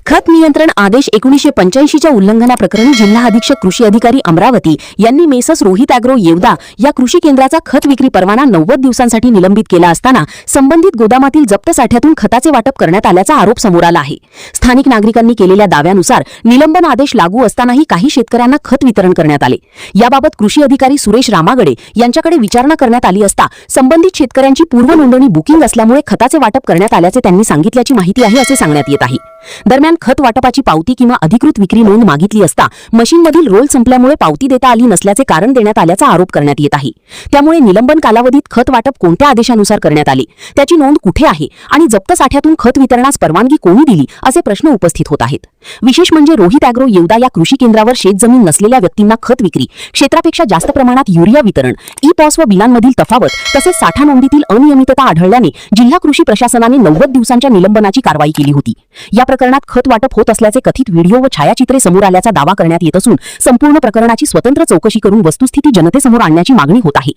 खत नियंत्रण आदेश 1985च्या उल्लंघनाप्रकरणी जिल्हा अधीक्षक कृषी अधिकारी अमरावती यांनी मेसस रोहित अॅग्रो येवदा या कृषी केंद्राचा खत विक्री परवाना 90 दिवसांसाठी निलंबित केला असताना संबंधित गोदामातील जप्त साठ्यातून खताचे वाटप करण्यात आल्याचा आरोप समोर आला आहे। स्थानिक नागरिकांनी केलेल्या दाव्यानुसार निलंबन आदेश लागू असतानाही काही शेतकऱ्यांना खत वितरण करण्यात आले। याबाबत कृषी अधिकारी सुरेश रामागडे यांच्याकडे विचारणा करण्यात आली असता संबंधित शेतकऱ्यांची पूर्व नोंदणी बुकिंग असल्यामुळे खताचे वाटप करण्यात आल्याचे त्यांनी सांगितल्याची माहिती आहे असे सांगण्यात येत आहे। दरम्यान खत वाटपाची पावती किंवा अधिकृत विक्री नोंद मागितली असता मशीनमधील रोल संपल्यामुळे पावती देता आली नसल्याचे कारण देण्यात आल्याचा आरोप करण्यात येत आहे। त्यामुळे निलंबन कालावधीत खत वाटप कोणत्या आदेशानुसार करण्यात आले, त्याची नोंद कुठे आहे आणि जप्त साठ्यातून खत वितरणास परवानगी कोणी दिली असे प्रश्न उपस्थित होत आहेत। विशेष म्हणजे रोहित अॅग्रो येवदा या कृषी केंद्रावर शेतजमीन नसलेल्या व्यक्तींना खत विक्री, क्षेत्रापेक्षा जास्त प्रमाणात युरिया वितरण, ई-पॉस व बिलांमधील तफावत तसेच साठा नोंदीतील अनियमितता आढळल्याने जिल्हा कृषी प्रशासनाने 90 दिवसांच्या निलंबनाची कारवाई केली होती। या प्रकरणात खत वाटप होत असल्याचे कथित व्हिडिओ व छायाचित्रे समोर आल्याचा दावा करण्यात येत असून संपूर्ण प्रकरणाची स्वतंत्र चौकशी करून वस्तुस्थिती जनतेसमोर आणण्याची मागणी होत आहे।